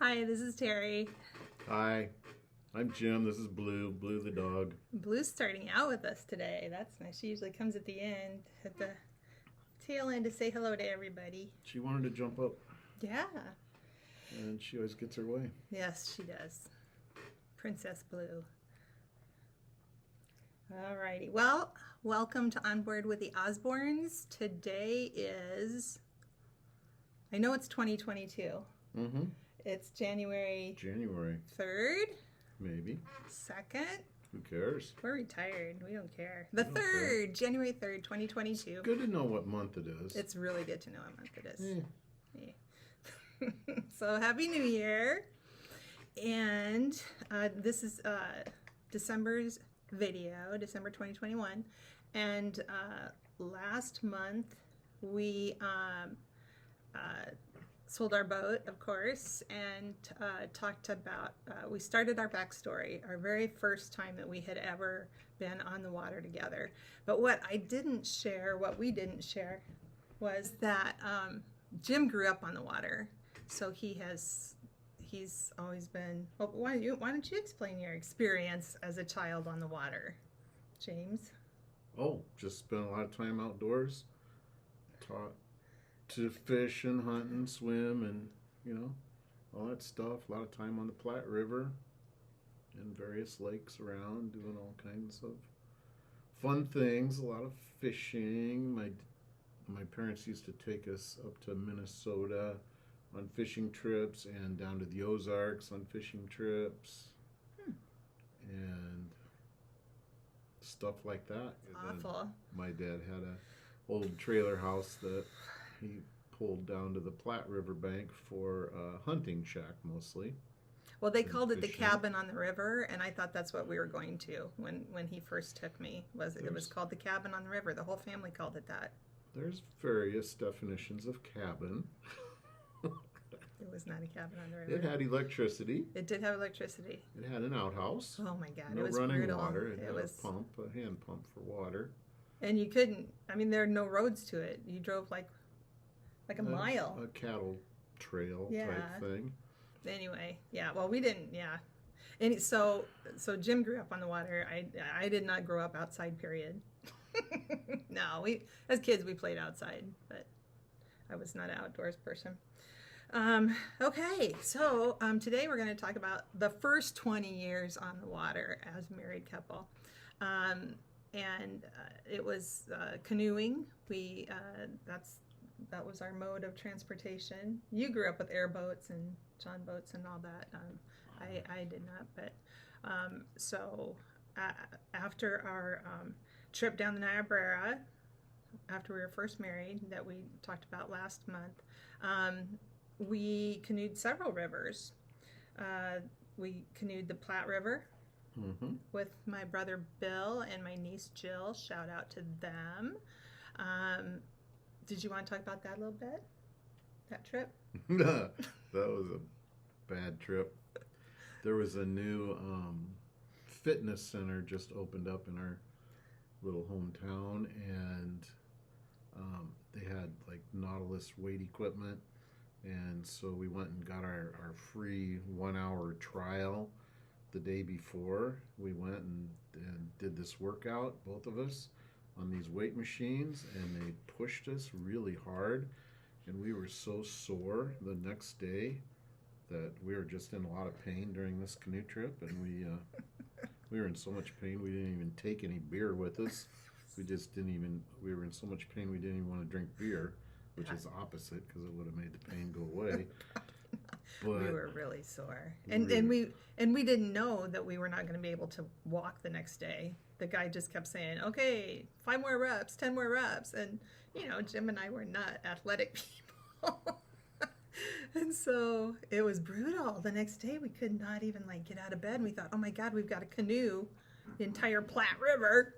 Hi, this is Terry. Hi, I'm Jim. This is Blue. Blue the dog. Blue's starting out with us today. That's nice. She usually comes at the end, at the tail end to say hello to everybody. She wanted to jump up, Yeah. and she always gets her way. Yes, she does. Princess Blue. Alrighty. Well, welcome to Onboard with the Osborns. Today is, I know it's 2022. Mm-hmm. It's January January, 3rd, maybe. 2nd. Who cares? We're retired. We don't care. The We don't care. 3rd, January 3rd, 2022. Good to know what month it is. It's really good to know what month it is. Eh. Yeah. So happy New Year. And this is December's video, December 2021. And last month we sold our boat, of course, and talked about, we started our backstory, our very first time that we had ever been on the water together. But what we didn't share was that Jim grew up on the water. So he's always been, well, why don't you explain your experience as a child on the water, James? Oh, just spent a lot of time outdoors. Taught to fish and hunt and swim and, all that stuff. A lot of time on the Platte River and various lakes around, doing all kinds of fun things. A lot of fishing. My parents used to take us up to Minnesota on fishing trips and down to the Ozarks on fishing trips. And stuff like that. And Awful. my dad had a old trailer house that he pulled down to the Platte River bank for a hunting shack mostly. Well, they and called it the fishing. cabin on the river, and I thought that's what we were going to when he first took me. It was called the cabin on the river. The whole family called it that. There's various definitions of cabin. It was not a cabin on the river. It had electricity. It did have electricity. It had an outhouse. Oh my God, No it was running brutal. water. It had was, a hand pump for water. and you couldn't. I mean, there are no roads to it. You drove like a mile. A cattle trail Yeah. type thing. Anyway, yeah. Well, we didn't. Yeah. And so Jim grew up on the water. I did not grow up outside. Period. No, as kids we played outside, but I was not an outdoors person. Okay, so today we're going to talk about the first 20 years on the water as a married couple. And it was canoeing. That was our mode of transportation. You grew up with airboats and John boats and all that. I did not, but so after our trip down the Niobrara, after we were first married, that we talked about last month, we canoed several rivers. We canoed the Platte River with my brother Bill and my niece Jill. Shout out to them. Did you want to talk about that a little bit? That trip? That was a bad trip. There was a new fitness center just opened up in our little hometown, and they had like Nautilus weight equipment, and so we went and got our free 1 hour trial the day before. We went and did this workout, both of us, on these weight machines, and they pushed us really hard, and we were so sore the next day that we were just in a lot of pain during this canoe trip, and we were in so much pain we didn't even take any beer with us. We were in so much pain we didn't even want to drink beer, which is opposite because it would have made the pain go away. But we were really sore, and we didn't know that we were not going to be able to walk the next day. The guy just kept saying, "Okay, 5 more reps, 10 more reps," and Jim and I were not athletic people, and so it was brutal. The next day, we could not even get out of bed. And we thought, "Oh my God, we've got to canoe the entire Platte River,"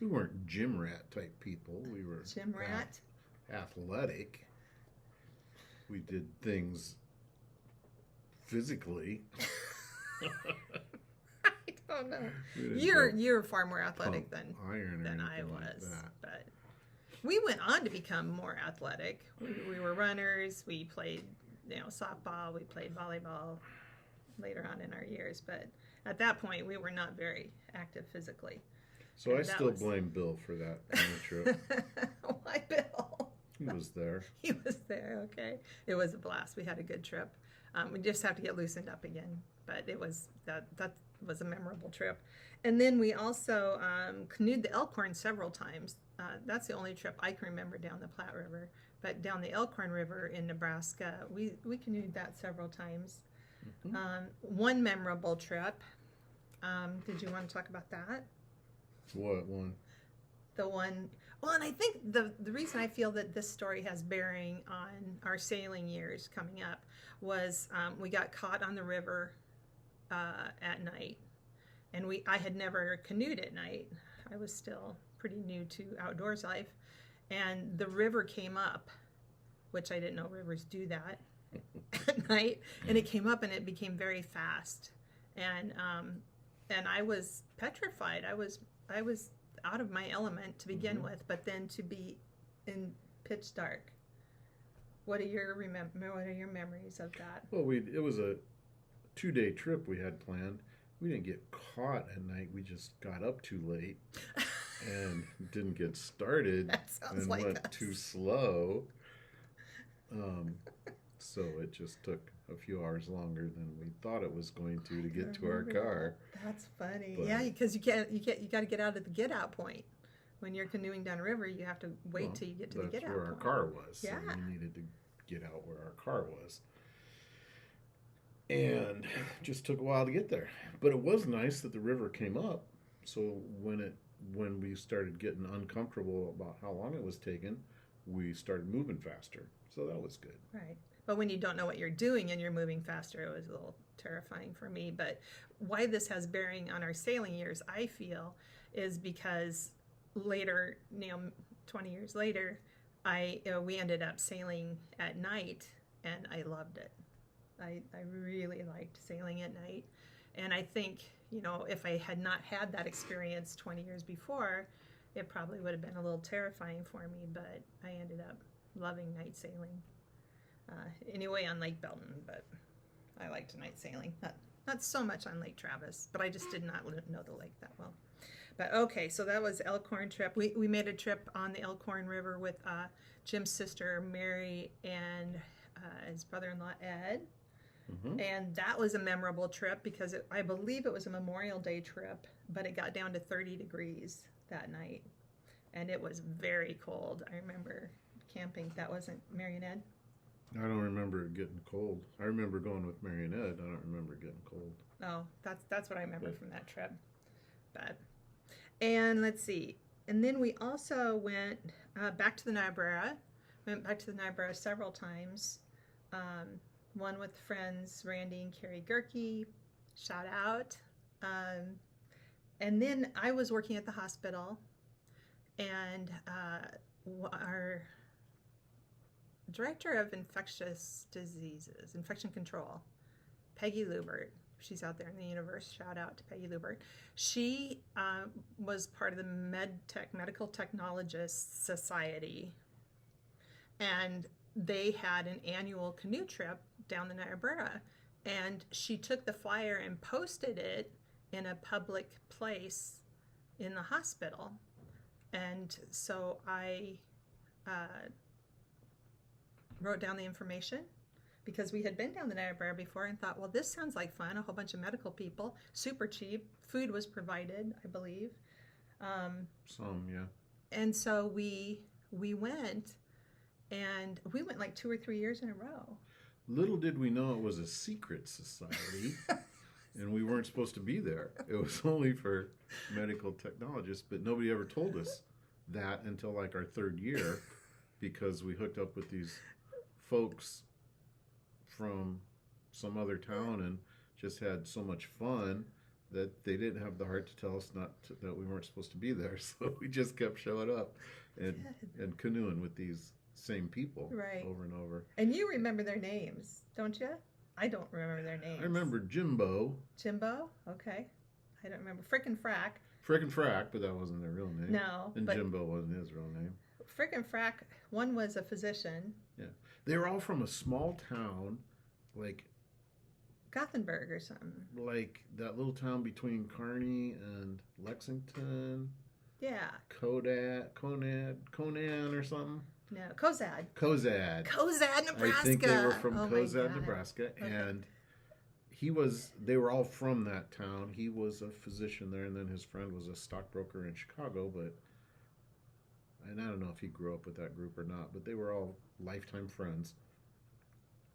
we weren't gym rat type people. We were gym rat, athletic. We did things physically. I don't know. You're far more athletic than I was, but we went on to become more athletic. We were runners. We played softball. We played volleyball later on in our years, but at that point we were not very active physically. So I still blame Bill for that kind of trip. Why Bill? He was there. He was there, okay. It was a blast. We had a good trip. We just have to get loosened up again. But it was that was a memorable trip. And then we also canoed the Elkhorn several times. That's the only trip I can remember down the Platte River. But down the Elkhorn River in Nebraska, we canoed that several times. Mm-hmm. One memorable trip. Did you want to talk about that? What one? The one. Well, and I think the reason I feel that this story has bearing on our sailing years coming up was we got caught on the river at night, and I had never canoed at night. I was still pretty new to outdoors life, and the river came up, which I didn't know rivers do that at night, and it came up and it became very fast, and I was petrified. I was out of my element to begin with, but then to be in pitch dark. What are your memories of that? Well, it was a 2-day trip we had planned. We didn't get caught at night. We just got up too late and didn't get started and like went us. too slow. So it just took a few hours longer than we thought it was going to get to our car. That's funny. But, yeah, because you got to get out at the get out point. When you're canoeing downriver, you have to wait till you get to the get out point. That's where our car was. Yeah. So we needed to get out where our car was. And just took a while to get there. But it was nice that the river came up. So when we started getting uncomfortable about how long it was taking, we started moving faster. So that was good. Right. But when you don't know what you're doing and you're moving faster, it was a little terrifying for me. But why this has bearing on our sailing years, I feel, is because later, 20 years later, we ended up sailing at night, and I loved it. I really liked sailing at night. And I think, if I had not had that experience 20 years before, it probably would have been a little terrifying for me, but I ended up loving night sailing. Anyway, on Lake Belton, but I liked night sailing. Not so much on Lake Travis, but I just did not know the lake that well. But okay, so that was Elkhorn trip. We made a trip on the Elkhorn River with Jim's sister Mary and his brother-in-law Ed. Mm-hmm. And that was a memorable trip because I believe it was a Memorial Day trip, but it got down to 30 degrees that night. And it was very cold. I remember camping. That wasn't Mary and Ed? I don't remember it getting cold. I remember going with Mary and Ed. I don't remember it getting cold. Oh, that's what I remember from that trip. And let's see. And then we also went back to the Niobrara. Went back to the Niobrara several times. One with friends Randy and Carrie Gerke. Shout out. And then I was working at the hospital, and our director of infectious diseases, infection control, Peggy Lubert, she's out there in the universe, shout out to Peggy Lubert. She was part of the Medical Technologists Society, and they had an annual canoe trip down the Niobrara, and she took the flyer and posted it in a public place in the hospital. And so I wrote down the information because we had been down the Niobrara before and thought, well, this sounds like fun. A whole bunch of medical people, super cheap. Food was provided, I believe. Yeah. And so we went, and we went like 2 or 3 years in a row. Little did we know it was a secret society, and we weren't supposed to be there. It was only for medical technologists, but nobody ever told us that until like our 3rd year, because we hooked up with these folks from some other town and just had so much fun that they didn't have the heart to tell us that we weren't supposed to be there. So we just kept showing up and canoeing with these same people over and over. And you remember their names, don't you? I don't remember their names. I remember Jimbo. Jimbo? Okay. I don't remember. Frick and Frack. Frick and Frack, but that wasn't their real name. No. And Jimbo wasn't his real name. Frick and Frack, one was a physician. Yeah. They were all from a small town, like Gothenburg or something. like that little town between Kearney and Lexington. Yeah. Conan or something. No, Cozad. Cozad. Cozad, Nebraska. I think they were from Oh my Cozad, God. Nebraska, Okay. and they were all from that town. He was a physician there, and then his friend was a stockbroker in Chicago, and I don't know if he grew up with that group or not, but they were all lifetime friends.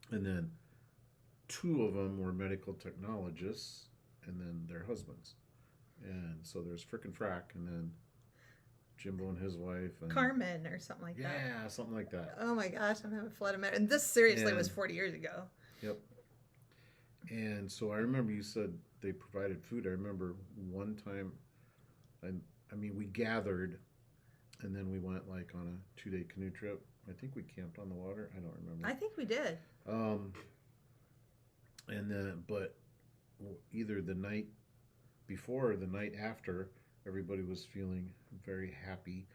And then two of them were medical technologists, and then their husbands. And so there's Frickin' Frack, and then Jimbo and his wife. And, Carmen or something like that. yeah, something like that. Oh my gosh, I'm having a flood of memory. And this seriously was And- 40 years ago. Yep. And so I remember you said they provided food. I remember one time, I mean, we gathered, and then we went like on a 2-day canoe trip. I think we camped on the water. I don't remember. I think we did. And then, but either the night before or the night after, everybody was feeling very happy,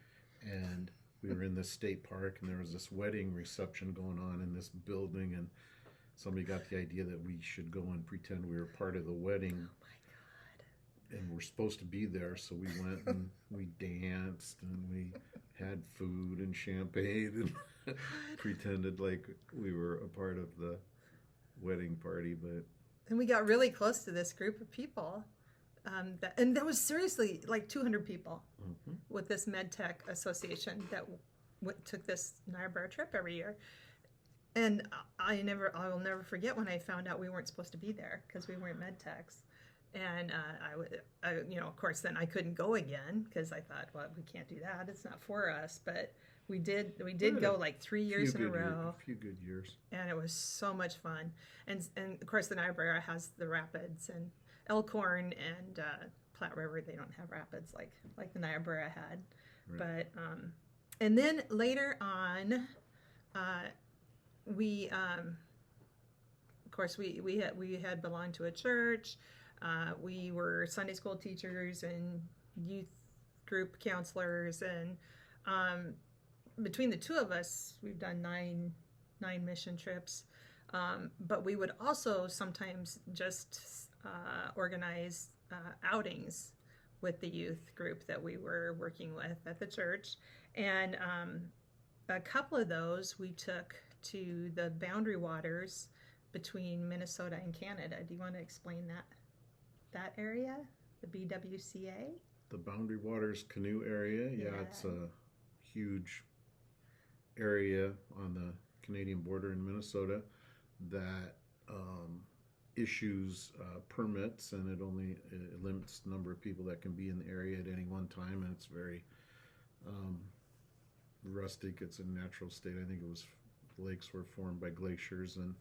and we were in this state park, and there was this wedding reception going on in this building, and somebody got the idea that we should go and pretend we were part of the wedding. Oh my God. And we're supposed to be there, so we went and we danced and we had food and champagne and pretended like we were a part of the wedding party. But And we got really close to this group of people. And there was seriously like 200 people with this MedTech association that took this Niobrara trip every year. And I will never forget when I found out we weren't supposed to be there because we weren't MedTechs. And of course, then I couldn't go again because I thought, well, we can't do that. It's not for us. But we did go like 3 years in a row. A few good years. And it was so much fun. And of course, the Niobrara has the rapids, and Elkhorn and Platte River, they don't have rapids like the Niobrara had. Right. But and then later on, we of course we had belonged to a church. We were Sunday school teachers and youth group counselors, and between the two of us, we've done nine mission trips. But we would also sometimes just organize outings with the youth group that we were working with at the church. And a couple of those we took to the boundary waters between Minnesota and Canada. Do you want to explain that area, the BWCA? The Boundary Waters Canoe Area. Yeah, it's a huge area on the Canadian border in Minnesota that issues permits, and it limits the number of people that can be in the area at any one time, and it's very rustic. It's a natural state. I think the lakes were formed by glaciers, and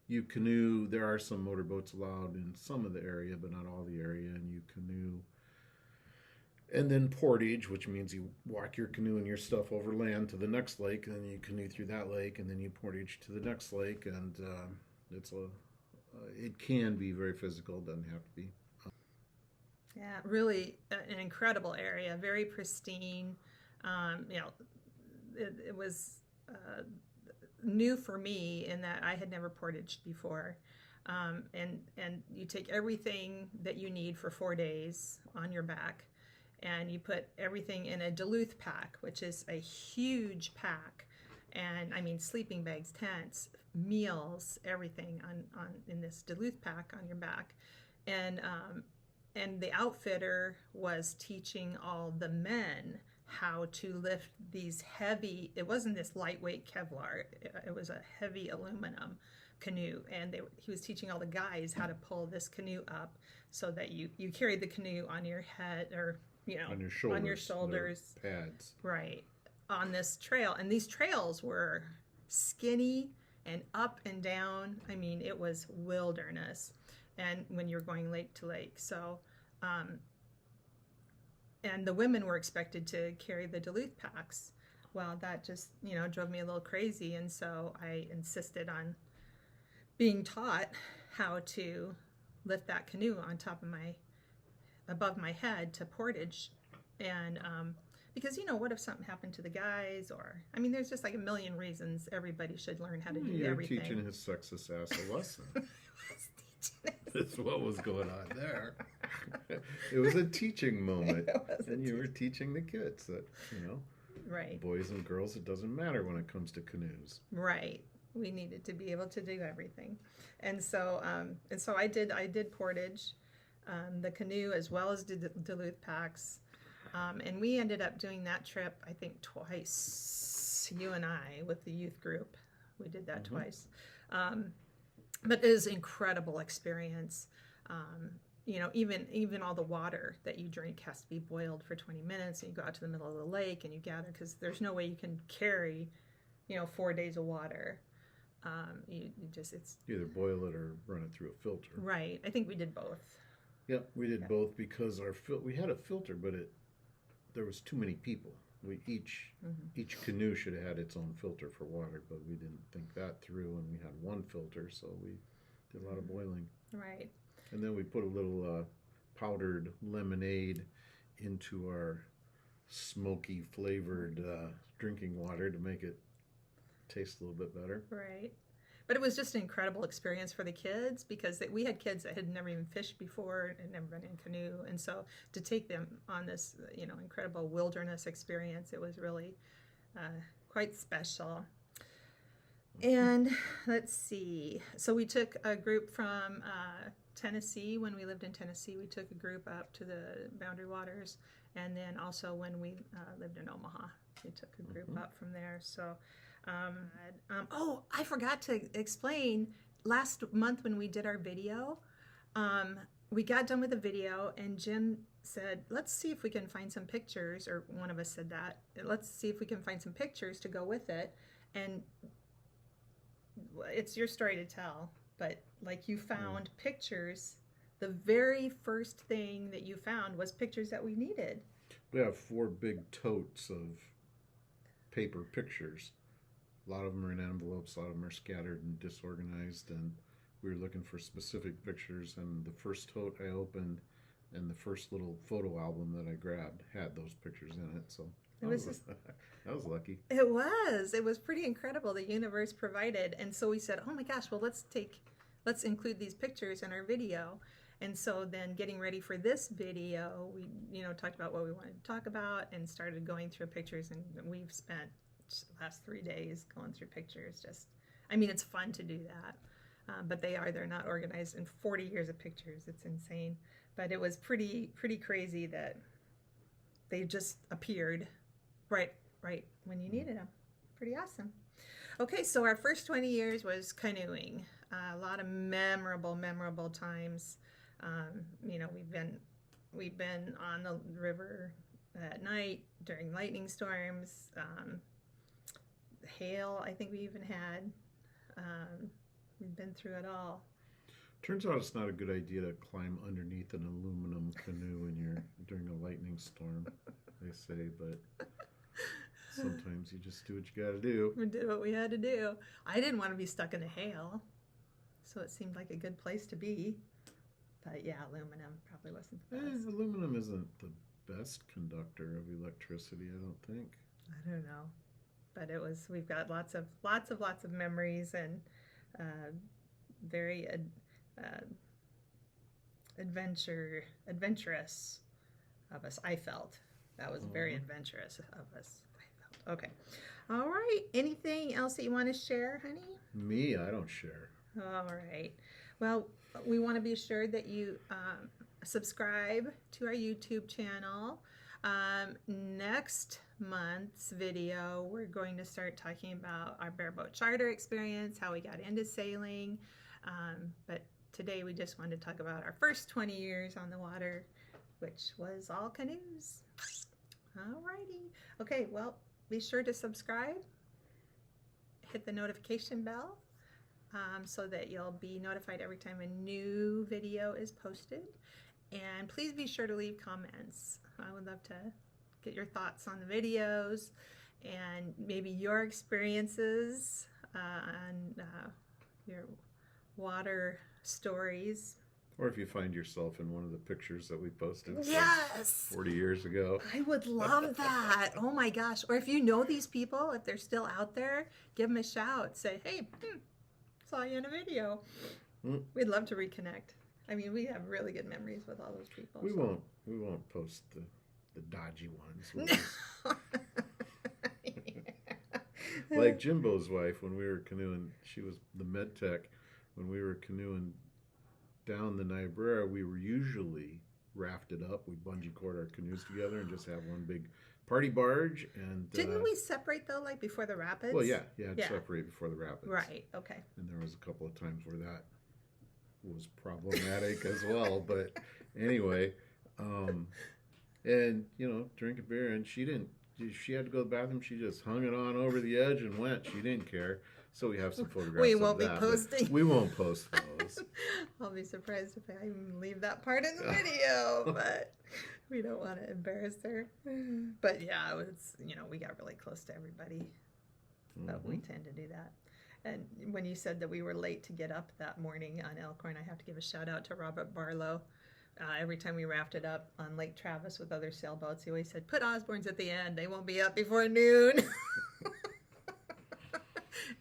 you canoe. There are some motorboats allowed in some of the area, but not all the area, and you canoe. And then portage, which means you walk your canoe and your stuff over land to the next lake, and then you canoe through that lake, and then you portage to the next lake, and it can be very physical. It doesn't have to be. Yeah, really an incredible area, very pristine. It was new for me in that I had never portaged before. And you take everything that you need for 4 days on your back, and you put everything in a Duluth pack, which is a huge pack. And I mean, sleeping bags, tents, meals, everything on in this Duluth pack on your back. And the outfitter was teaching all the men how to lift these heavy, it wasn't this lightweight Kevlar, it was a heavy aluminum canoe. And he was teaching all the guys how to pull this canoe up so that you carried the canoe on your head, or on your shoulders. Pads. Right. On this trail. And these trails were skinny and up and down. I mean, it was wilderness. And when you're going lake to lake. So, and the women were expected to carry the Duluth packs. Well, that just, drove me a little crazy. And so I insisted on being taught how to lift that canoe on top of above my head to portage. And Because, what if something happened to the guys? Or, there's just like a million reasons everybody should learn how to do You're everything. teaching his sexist ass a lesson. That's what was going on there. It was a teaching moment. And you were teaching the kids that, right. boys and girls, it doesn't matter when it comes to canoes. Right. We needed to be able to do everything. And so I did portage, the canoe, as well as Duluth packs. And we ended up doing that trip, I think, twice, you and I, with the youth group. We did that twice. But it was an incredible experience. Even all the water that you drink has to be boiled for 20 minutes, and you go out to the middle of the lake and you gather, because there's no way you can carry, 4 days of water. You either boil it or run it through a filter. Right. I think we did both. Yeah, we did both, because we had a filter, but there was too many people. Each canoe should have had its own filter for water, but we didn't think that through, and we had one filter, so we did a lot of boiling. Right. And then we put a little powdered lemonade into our smoky flavored drinking water to make it taste a little bit better. Right. But it was just an incredible experience for the kids, because we had kids that had never even fished before and never been in a canoe. And so to take them on this, incredible wilderness experience, it was really quite special. And let's see. So we took a group from Tennessee. When we lived in Tennessee, we took a group up to the Boundary Waters. And then also when we lived in Omaha, we took a group up from there. So I forgot to explain, last month when we did our video, we got done with the video and Jim said, let's see if we can find some pictures, or one of us said that, let's see if we can find some pictures to go with it. And it's your story to tell, but like, you found pictures. The very first thing that you found was pictures that we needed. We have 4 big totes of paper pictures. A lot of them are in envelopes, a lot of them are scattered and disorganized, and we were looking for specific pictures, and the first tote I opened and the first little photo album that I grabbed had those pictures in it, so that was lucky. It was pretty incredible, the universe provided. And so we said, oh my gosh, well, let's include these pictures in our video. And so then, getting ready for this video, we talked about what we wanted to talk about and started going through pictures, and we've spent the last 3 days going through pictures. It's fun to do that, but they're not organized in 40 years of pictures. It's insane. But it was pretty crazy that they just appeared right when you needed them. Pretty awesome. Okay, so our first 20 years was canoeing. A lot of memorable times. We've been on the river at night during lightning storms. Hail, I think we even had. We've been through it all. Turns out it's not a good idea to climb underneath an aluminum canoe when you're during a lightning storm, they say, but sometimes you just do what you gotta do. We did what we had to do. I didn't want to be stuck in the hail, so it seemed like a good place to be. But yeah, aluminum probably wasn't the best. Aluminum isn't the best conductor of electricity, I don't think. I don't know. But we've got lots of memories, and very adventurous of us. I felt that was very adventurous of us. I felt. Okay. All right. Anything else that you want to share, honey? Me, I don't share. All right. Well, we want to be sure that you subscribe to our YouTube channel. Next month's video, we're going to start talking about our bareboat charter experience, how we got into sailing. But today we just wanted to talk about our first 20 years on the water, which was all canoes. Alrighty. Okay, well, be sure to subscribe, hit the notification bell, so that you'll be notified every time a new video is posted. And please be sure to leave comments. I would love to get your thoughts on the videos and maybe your experiences and your water stories. Or if you find yourself in one of the pictures that we posted from Yes. 40 years ago. I would love that. Oh my gosh. Or if you know these people, if they're still out there, give them a shout. Say, hey, saw you in a video. We'd love to reconnect. I mean, we have really good memories with all those people. We won't post the dodgy ones. We'll just... Like Jimbo's wife, when we were canoeing, she was the med tech. When we were canoeing down the Niobrara, we were usually rafted up. We bungee cord our canoes together and just have one big party barge. And didn't we separate though, like before the rapids? Well, yeah, separate before the rapids. Right. Okay. And there was a couple of times where that was problematic as well. But anyway, and drinking beer, and she had to go to the bathroom. She just hung it on over the edge and went. She didn't care. So we have some photographs. We won't be posting. We won't post those. I'll be surprised if I even leave that part in the video, but we don't want to embarrass her. But yeah, it's we got really close to everybody, but we tend to do that. And when you said that we were late to get up that morning on Elkhorn, I have to give a shout out to Robert Barlow. Every time we rafted up on Lake Travis with other sailboats, he always said, "Put Osborns at the end. They won't be up before noon."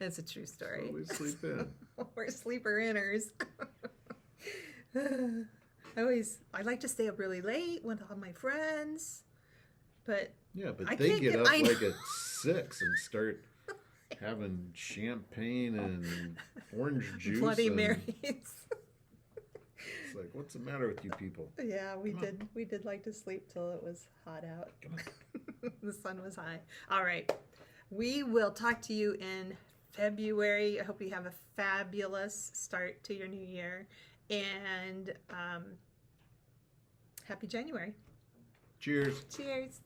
It's a true story. So we sleep in. We're sleeper inners. I like to stay up really late with all my friends, but they get up like at 6 and start having champagne and orange juice, Bloody Marys. It's like, what's the matter with you people? Yeah, we did like to sleep till it was hot out. The sun was high. All right, we will talk to you in February. I hope you have a fabulous start to your new year, and happy January. Cheers. Cheers.